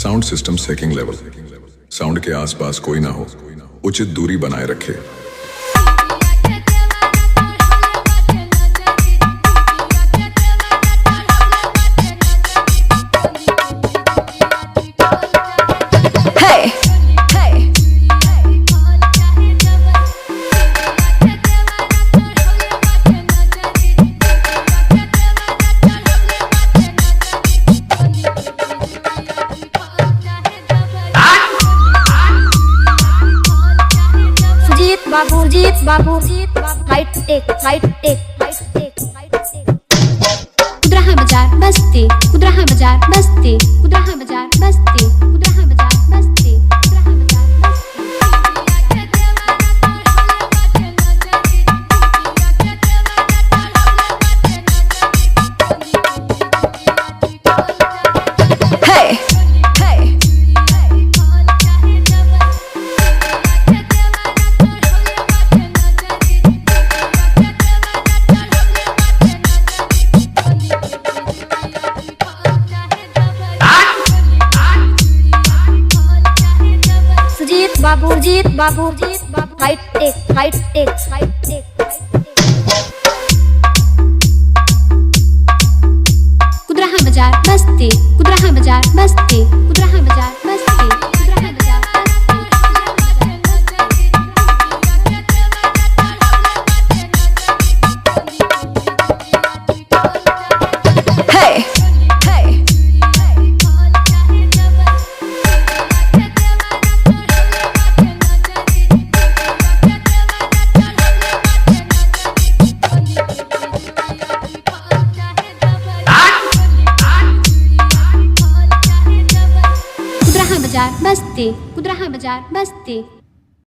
Sound system सेकिंग लेवल। Sound के आसपास कोई ना हो, उचित दूरी बनाए रखे। बाबू हाइट एक कुदरहा बाजार बस्ती कुदरहा बाजार बस्ती कुदरहा बाजार बस्ती कुदरहा बाजार बस्ती कुदरहा बाबू हाइट एक कुदरहा बाजार बस्ती कुदरहा बाजार बस्ती कुदरहा बाजार बस्ती कुदरहा बाजार बस्ती कुदरहा बाजार बस्ती